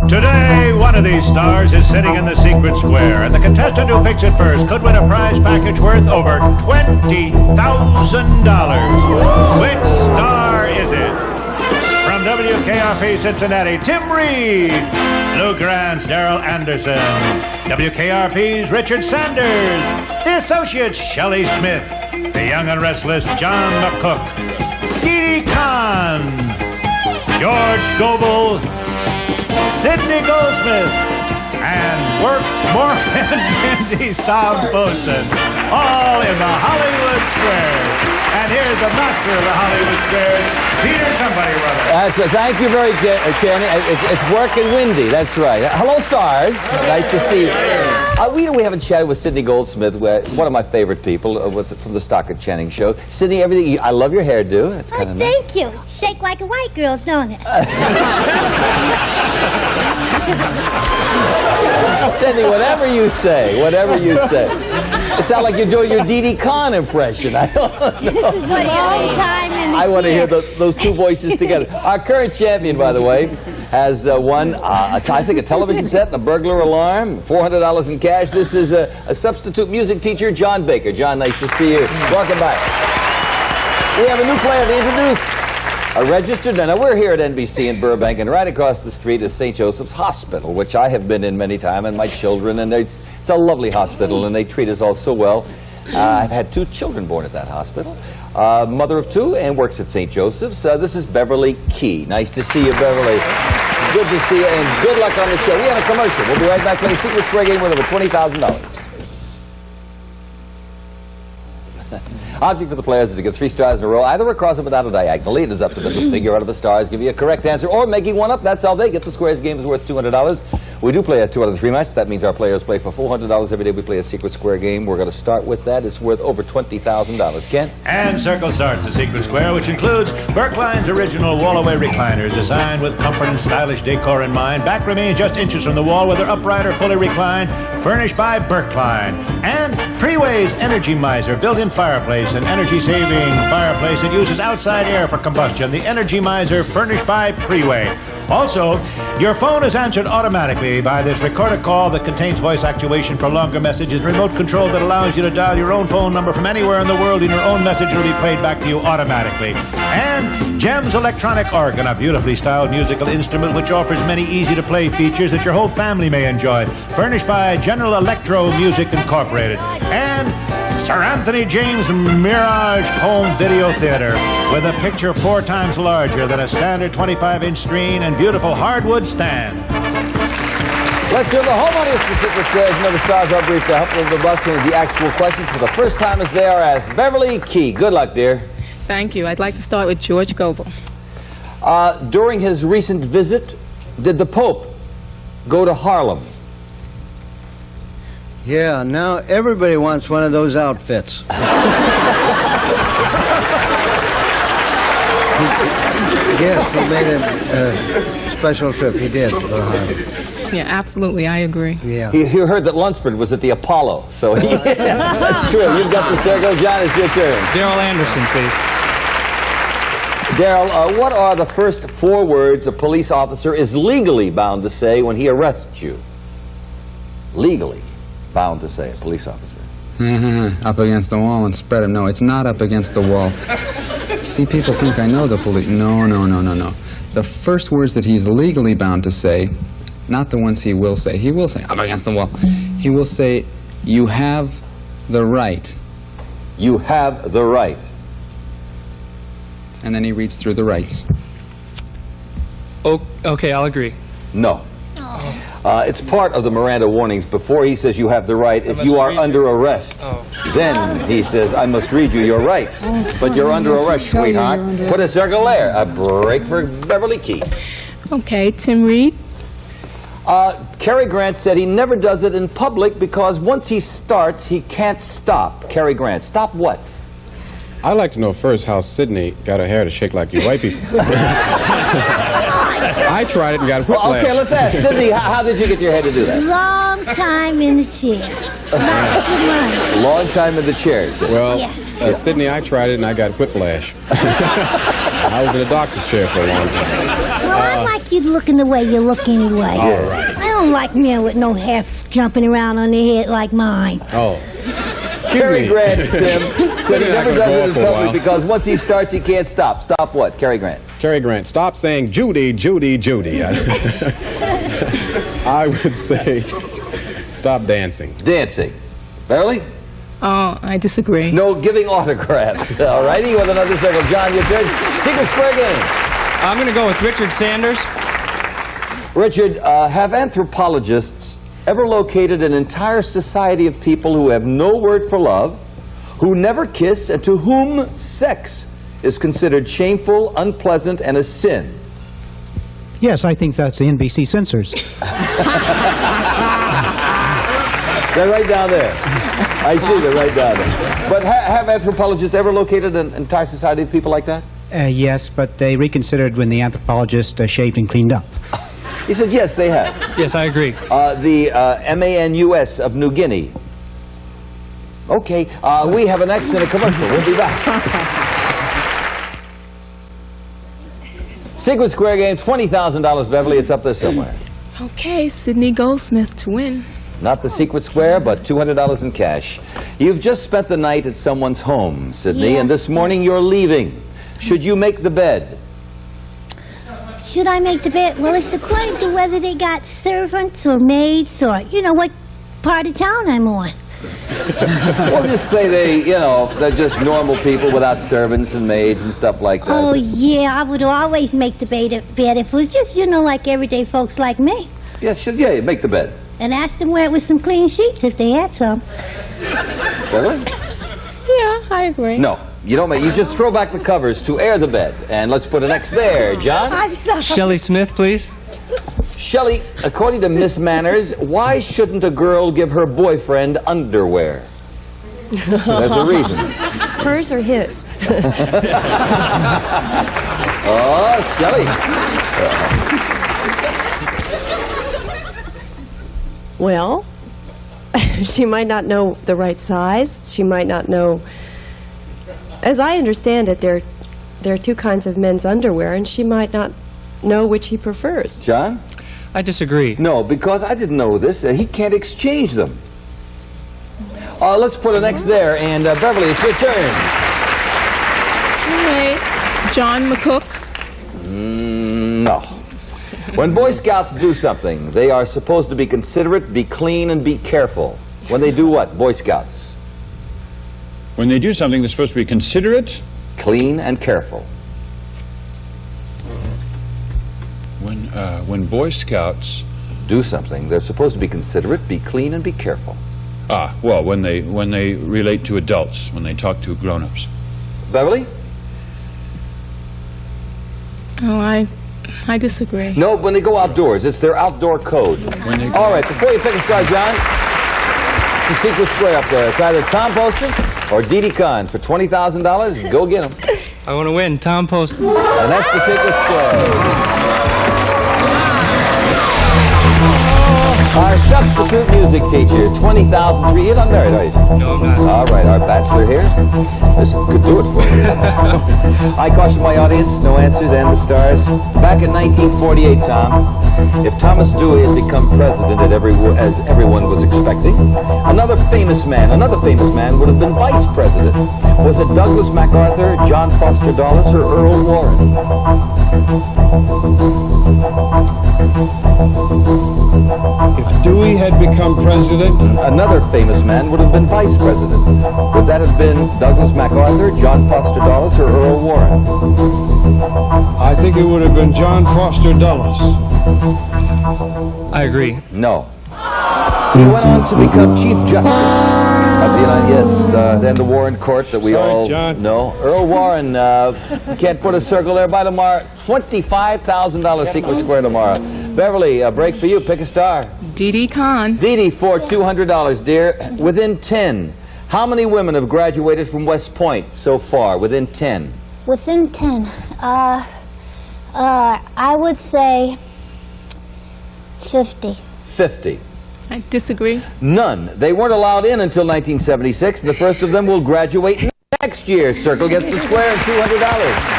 Today, one of these stars is sitting in the secret square, and the contestant who picks it first could win a prize package worth over $20,000. Which star is it? From WKRP Cincinnati, Tim Reed. Lou Grant's Darrel Anderson. WKRP's Richard Sanders. The Associates Shelley Smith. The Young and Restless John McCook. Dee Dee Khan. George Gobble. Sidney Goldsmith, and Morgan Mindy's Tom Poston, all in the Hollywood Squares. And here's the master of the Hollywood Squares, Peter somebody, brother. Thank you very, Kenny. It's working windy, that's right. Hello, stars. Nice to see you. We haven't chatted with Sidney Goldsmith, one of my favorite people from the Stockard Channing show. Sidney, everything. I love your hairdo. It's kind of nice. Thank you. Shake like a white girl's, don't it? Sidney, whatever you say, whatever you say. It sounds like you're doing your Dee Dee Khan impression. I don't know. This is a long time in the I want to hear chair. those two voices together. Our current champion, by the way, has won, I think, a television set and a burglar alarm, $400 in cash. This is a substitute music teacher, John Baker. John, nice to see you. Welcome back. We have a new player to introduce. A registered, now we're here at NBC in Burbank, and right across the street is St. Joseph's Hospital, which I have been in many times, and my children, and it's a lovely hospital, and they treat us all so well. I've had 2 children born at that hospital, mother of 2, and works at St. Joseph's. This is Beverly Key. Nice to see you, Beverly. Good to see you, and good luck on the show. We have a commercial. We'll be right back playing Secret Square Game with over $20,000. Object for the players is to get 3 stars in a row, either across or without a diagonal. It is up to them to figure out if the stars give you a correct answer or making one up. That's how they get. The Squares game is worth $200. We do play a 2 out of 3 match. That means our players play for $400 every day. We play a Secret Square game. We're going to start with that. It's worth over $20,000. Ken? And circle starts the Secret Square, which includes Berkline's original wall-away recliners, designed with comfort and stylish decor in mind. Back remains just inches from the wall, whether upright or fully reclined, furnished by Berkline. And Preway's Energy Miser, built-in fireplace, an energy-saving fireplace that uses outside air for combustion. The Energy Miser, furnished by Preway. Also, your phone is answered automatically by this recorder call that contains voice actuation for longer messages, remote control that allows you to dial your own phone number from anywhere in the world, and your own message will be played back to you automatically. And Jem's electronic organ, a beautifully styled musical instrument which offers many easy-to-play features that your whole family may enjoy, furnished by General Electro Music Incorporated. And Sir Anthony James Mirage Home Video Theater, with a picture 4 times larger than a standard 25-inch screen and beautiful hardwood stand. Let's hear the home audience for Secret Squares. Another stars are brief to help with the busting of the actual questions for the first time as they are asked. Beverly Key, good luck, dear. Thank you. I'd like to start with George Gobble. During his recent visit, did the Pope go to Harlem? Yeah, now everybody wants one of those outfits. Yes, he made a special trip. He did. Yeah, absolutely. I agree. Yeah. He heard that Lunsford was at the Apollo, so that's true. You've got the circle. John, it's your turn. Darrel Anderson, please. Darrel, what are the first 4 words a police officer is legally bound to say when he arrests you? Legally bound to say, a police officer. Up against the wall and spread him. No, it's not up against the wall. See, people think I know the police. No. The first words that he's legally bound to say, not the ones he will say. He will say, up against the wall. He will say, you have the right. You have the right. And then he reads through the rights. Oh, okay, I'll agree. No. It's part of the Miranda warnings. Before he says you have the right, if you are under arrest, then he says, I must read you your rights. But you're under arrest, sweetheart. Put a circle there. A break for Beverly Key. Okay, Tim Reed. Cary Grant said he never does it in public because once he starts, he can't stop. Cary Grant, stop what? I'd like to know first how Sydney got her hair to shake like you white people. I tried it and got whiplash. Well, okay, let's ask. Sydney, how did you get your hair to do that? Long time in the chair. Lots of money. Long time in the chair. Well, Yes. Sydney, I tried it and I got whiplash. I was in a doctor's chair for a long time. Well, I like you looking the way you look anyway. All right. I don't like men with no hair jumping around on their head like mine. Oh. Cary Grant, Tim, said he Maybe I never can does go it in for a public while. because once he starts, he can't stop. Stop what, Cary Grant? Cary Grant, stop saying Judy, Judy, Judy. I would say stop dancing. Dancing. Beverly? Oh, I disagree. No giving autographs. All righty, with another circle. John, your turn. Secret Square game. I'm going to go with Richard Sanders. Richard, have anthropologists ever located an entire society of people who have no word for love, who never kiss, and to whom sex is considered shameful, unpleasant, and a sin? Yes, I think that's the NBC censors. They're right down there. I see, they're right down there. But have anthropologists ever located an entire society of people like that? Yes, but they reconsidered when the anthropologist shaved and cleaned up. He says, yes, they have. Yes, I agree. The MANUS of New Guinea. Okay, we have an next in a commercial. We'll be back. Secret Square game, $20,000, Beverly. It's up there somewhere. Okay, Sydney Goldsmith to win. Not the Secret Square, but $200 in cash. You've just spent the night at someone's home, Sydney, Yeah. and this morning you're leaving. Should you make the bed? Should I make the bed? Well, it's according to whether they got servants or maids or, you know, what part of town I'm on. We'll just say they're just normal people without servants and maids and stuff like that. Oh, yeah, I would always make the bed if it was just, you know, like everyday folks like me. Yeah, make the bed. And ask them where it was some clean sheets if they had some. Beverly? Yeah, I agree. No, you don't make. You just throw back the covers to air the bed. And let's put an X there, John. I'm sorry. Shelley Smith, please. Shelley, according to Miss Manners, why shouldn't a girl give her boyfriend underwear? There's a reason. Hers or his? Oh, Shelley. Well, she might not know the right size. She might not know. As I understand it, there are two kinds of men's underwear, and she might not know which he prefers. John? I disagree. No, because I didn't know this. He can't exchange them. Let's put an X there, and Beverly, it's your turn. Okay, John McCook. No. When Boy Scouts do something, they are supposed to be considerate, be clean, and be careful. When they do what, Boy Scouts? When they do something, they're supposed to be considerate. Clean and careful. When Boy Scouts do something, they're supposed to be considerate, be clean, and be careful. Well, when they relate to adults, when they talk to grown-ups. Beverly? Oh, I disagree. No, when they go outdoors, it's their outdoor code. All right, before you pick a star, John, the Secret Square up there. It's either Tom Poston or Dee Dee Kahn for $20,000. Go get them. I want to win. Tom Poston. And that's the Secret Square. Our substitute music teacher, $20,000. You're not married, are you? No, I'm not. All right, our bachelor here. This could do it for you. I caution my audience, no answers, and the stars. Back in 1948, Tom, if Thomas Dewey had become president as everyone was expecting, another famous man would have been vice president. Was it Douglas MacArthur, John Foster Dulles, or Earl Warren? If Dewey had become president, another famous man would have been vice president. Would that have been Douglas MacArthur, John Foster Dulles, or Earl Warren? I think it would have been John Foster Dulles. I agree. No. He went on to become Chief Justice of the United then the Warren Court that we all know. Earl Warren, can't put a circle there by tomorrow. $25,000 Secret Square tomorrow. Beverly, a break for you. Pick a star. Dee Dee Kahn. Dee Dee for $200, dear. Within 10. How many women have graduated from West Point so far? Within 10. Within 10. I would say 50. 50. I disagree. None. They weren't allowed in until 1976. The first of them will graduate next year. Circle gets the square and $200.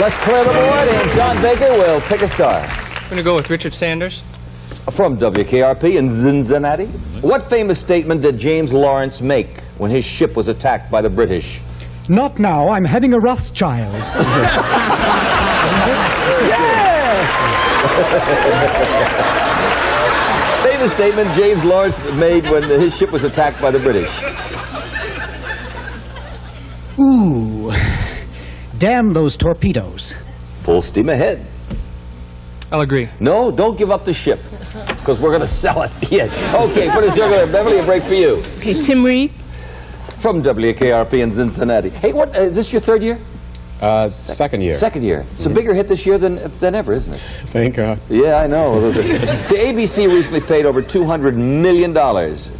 let's clear the board, and John Baker will pick a star. I'm going to go with Richard Sanders. From WKRP in Cincinnati. What famous statement did James Lawrence make when his ship was attacked by the British? Not now. I'm having a Rothschild. Famous statement James Lawrence made when his ship was attacked by the British. Ooh. Damn those torpedoes. Full steam ahead. I'll agree. No, don't give up the ship, because we're going to sell it. Yeah. Okay, put a circle there. Beverly, a break for you. Okay, Tim Reed. From WKRP in Cincinnati. Hey, what, is this your third year? Second year. Second year. It's a bigger hit this year than ever, isn't it? Thank God. Yeah, I know. See, ABC recently paid over $200 million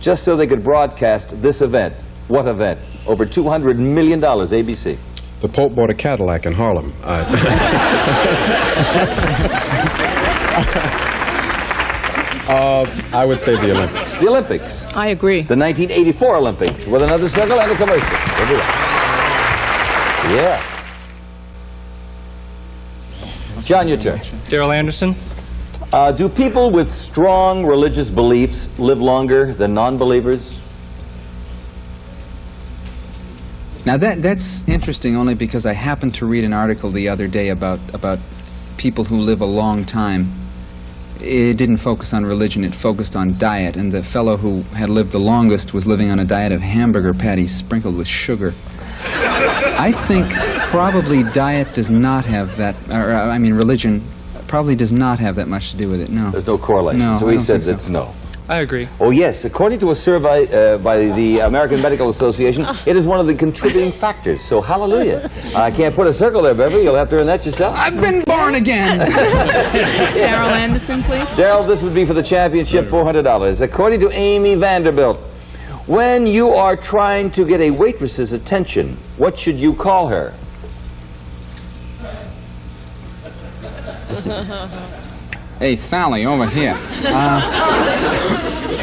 just so they could broadcast this event. What event? Over $200 million, ABC. The Pope bought a Cadillac in Harlem. I would say the Olympics. The Olympics. I agree. The 1984 Olympics. With another circle and a commercial. We'll do it. Yeah. John, your turn. Darrel Anderson. Do people with strong religious beliefs live longer than non-believers? Now that's interesting only because I happened to read an article the other day about people who live a long time. It didn't focus on religion, it focused on diet, and the fellow who had lived the longest was living on a diet of hamburger patties sprinkled with sugar. I think probably diet does not have that, I mean religion probably does not have that much to do with it, no. There's no correlation, No, so I he don't said think it's so. no. I agree. Oh yes, according to a survey by the American Medical Association, it is one of the contributing factors, so hallelujah. I can't put a circle there, Beverly, you'll have to earn that yourself. I've been born again! Darrel Anderson, please. Darrell, this would be for the championship, $400. According to Amy Vanderbilt, when you are trying to get a waitress's attention, what should you call her? Hey, Sally, over here.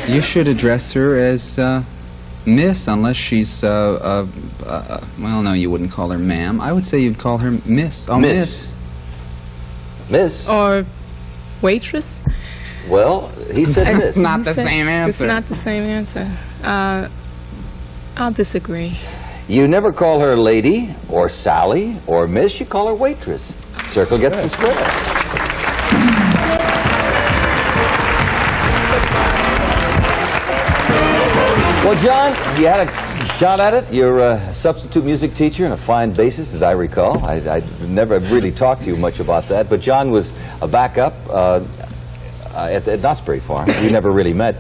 You should address her as Miss, unless she's, well, no, you wouldn't call her ma'am. I would say you'd call her Miss. Oh, Miss. Miss? Or waitress. Well, he said Miss. It's not the same answer. It's not the same answer. I'll disagree. You never call her lady, or Sally, or Miss. You call her waitress. Circle gets the square. Well, John, you had a shot at it. You're a substitute music teacher and a fine bassist, as I recall. I never really talked to you much about that, but John was a backup at Knott's Berry Farm. We never really met.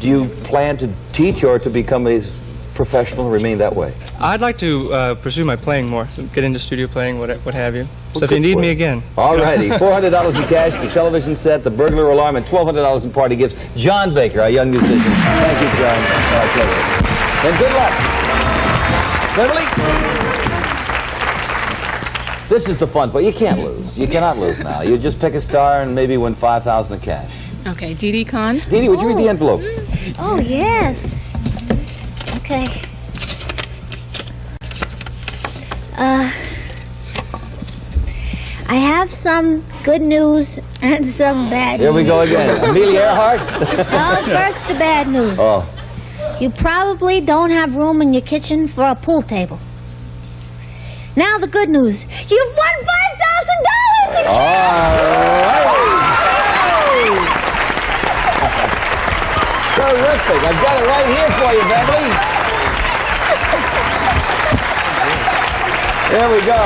Do you plan to teach or to become a professional and remain that way? I'd like to pursue my playing more, get into studio playing, what have you. So if you need me again. All righty, $400 in cash, the television set, the burglar alarm, and $1,200 in party gifts. John Baker, our young musician. Thank you, John. My pleasure. And good luck. Beverly? This is the fun part. You can't lose. You cannot lose now. You just pick a star and maybe win $5,000 in cash. Okay, Dee Dee Khan. Dee Dee, would you read the envelope? Oh, yes. Okay. I have some good news and some bad news. Here we go again. Amelia Earhart? Oh, first the bad news. Oh. You probably don't have room in your kitchen for a pool table. Now the good news. You've won $5,000! All right. Terrific. I've got it right here for you, Beverly. There we go.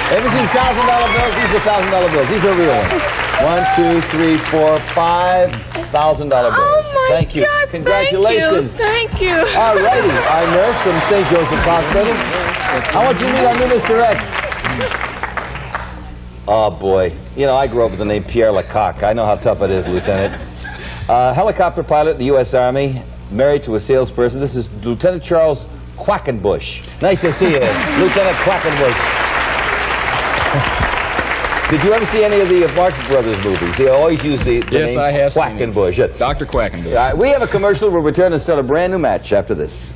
Ever seen $1,000 bills? These are $1,000 bills. These are real ones. 1, 2, 3, 4, $5,000 bills. Oh my Thank you. God, Congratulations. Thank you. All righty. Our nurse from St. Joseph Hospital. I want you to meet our new Mr. X. Oh, boy. You know, I grew up with the name Pierre Lecoq. I know how tough it is, Lieutenant. Helicopter pilot in the U.S. Army, married to a salesperson. This is Lieutenant Charles Quackenbush. Nice to see you, Lieutenant Quackenbush. Did you ever see any of the Marx Brothers movies? They always use the name I have Quackenbush. Dr. Quackenbush. We have a commercial. We'll return and start a brand new match after this.